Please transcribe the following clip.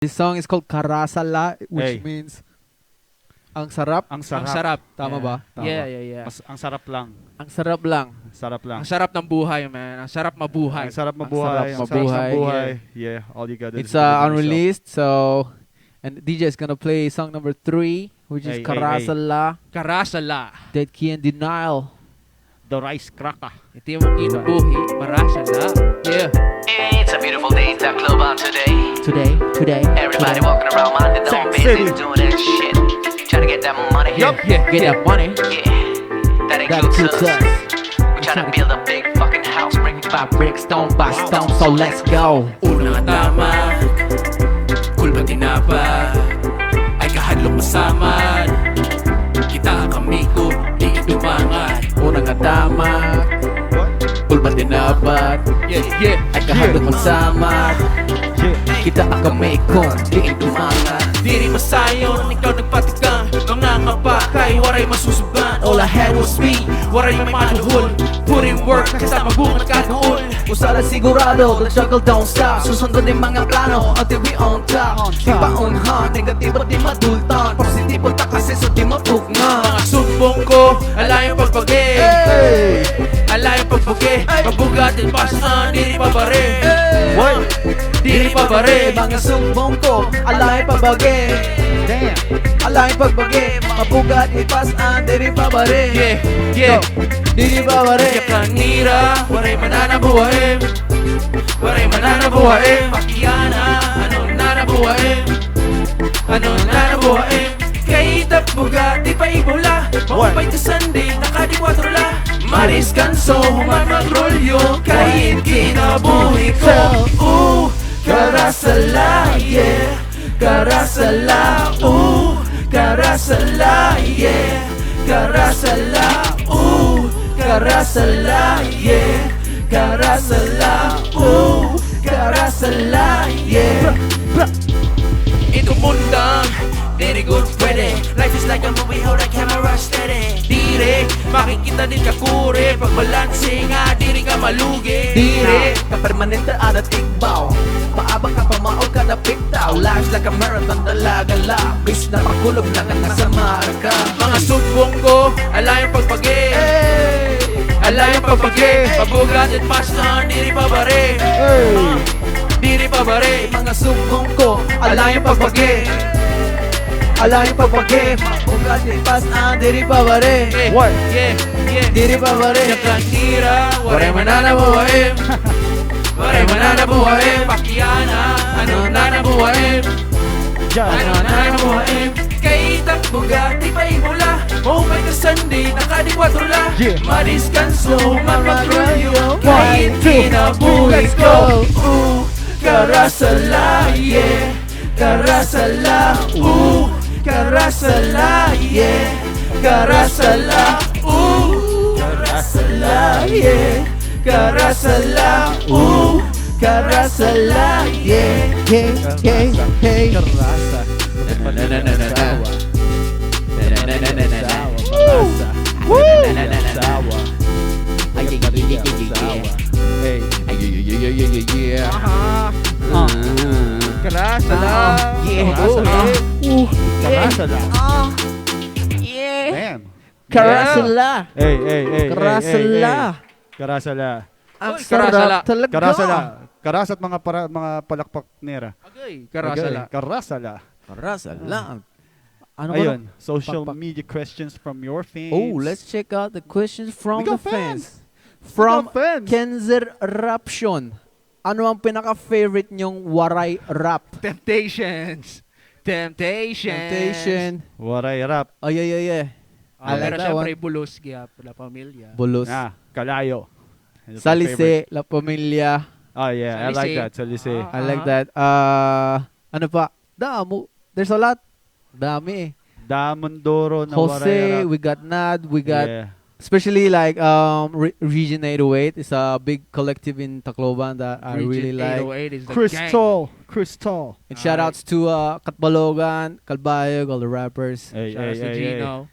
This song is called Karasala, which Hey. means ang sarap. Ang Ang sarap. sarap. Tama Yeah. ba? Tama. Yeah. Ang sarap lang. Ang sarap lang. Sarap lang. Ang sarap ng buhay, man. Ang sarap mabuhay. Ang sarap sarap mabuhay. Ang sarap mabuhay, ng buhay. Yeah, all you gotta do It's is believe in yourself. unreleased, so and DJ is gonna play song number 3, which is Hey, hey, Karasala, Karasala. Dead Key and Denial. The rice cracker. Iti mo kinabuhi. Marasala. Yeah. It's a beautiful day in the club on today. Today. Everybody walking around minding their own Sex business, City. doing that shit. Trying to get that money. Yeah. Get that money. Yeah. That That includes includes us. us. We trying to build a big fucking house, brick by brick, stone by stone. So let's go. Unang tama, kulba tinapa, ay kahadlok masamad. Kita kami ko, di dumangan. Unang atama, pulba dinapat, Yeah. ay kahadlok magsama. Yeah. Kita ang kamay ko, di dumangan. Diri masayon, ikaw nagpatikang. Mga ngapakay, waray masusugan. All I had was speed, waray may manuhol. Put in work, kasama bunga kanuol. Usara sigurado, the struggle don't stop. Susundin yung mga plano, until we on top. Di pa unhan, negatibo di madultan. Positibo ta kasi so di mapugna. Mga sumbong ko, alayang pagpagi. Alayang pagpagi, mabugatin pasan, diri pabare. Diri pabare. Mga sumbong ko, alay pabagi. Damn. Alay pagbagi, mapugat ipasan, diri pabare. Yeah. Diri pabare. Kaya kanira, waray mananabuhaim. Waray mananabuhaim. Pakiyana, anong nanabuhaim? Anong nanabuhaim? Kay Bugatti pa ibula. Maupay ka Sunday, nakadikwatro la. Maris kanso, human magrolyo. Kahit kinabuhi ko. Karasala, yeah. Karasala, Karasala, yeah. Karasala, Karasala, yeah. Karasala, Karasala, yeah. Ito mundang, very good pwede. Life is like a movie, hold the camera steady. Dire, makikita din ka kure. Pag balanse nga, diri ka malugi. Dire, ka-permanente at igbaw. Paabang ka pamaog ka na piktaw. Life's like a marathon, dalaga bis na pakulog na ka nasa marka. Mga sumbong ko, alayang pagpagi. Alayang pagpagi. Pabugat at pasan, diri pa bare. Diri pa bare. Mga sumbong ko, alayang pagbagi. Alayang pagbagi. Mapugat ipasan, diri pabare. What? Yeah. Diri pabare. Nakanira, waray mananabuhaim. Waray mananabuhaim. Pakiyana, ano nanabuhaim? Ano nanabuhaim? Kay Bugatti pa ibula. Maupay ka Sunday, nakadikwatro la. Yeah. Madiskanso, mapagrolyo. Kahit kinabuhi ko. Karasala, yeah. Karasala, Karasala, yeah. Karasala, Karasala, yeah. Karasala, Karasala, yeah. Hey. Karasa. Sawa. Hey. Karasa lang. Karasa lang. Karasa lang. Man. Karasala. Hey. Karasala. Karasala. Ang Karasala. sarap talaga. Karasala. Karasa at mga palakpak nera. Okay. Karasala. Karasala. Karasala. Ano ba? Ayun, social Pakpak. media questions from your fans. Oh, let's check out the questions from We the got fans. From We got fans. Kenzer Raption. Ano ang pinaka-favorite nyong waray rap? Temptation. Temptation. Waray rap. Oh, yeah. I like Pero that syempre, one. bulos kaya pala pamilya. Bulos. Kalayo. That's my favorite. Salise, La Familia. Oh yeah, I like Salise. that. Salise. I like that. Ano pa? Damo. There's a lot. Dami eh. Damondoro na waray Jose, rap. we got Nad, we got Yeah. especially like Region 808 is a big collective in Tacloban that I really like. 808 is the gang. Crystal. And shout outs to Katbalogan, Kalbayog, all the rappers. Hey, Shout out to Gino.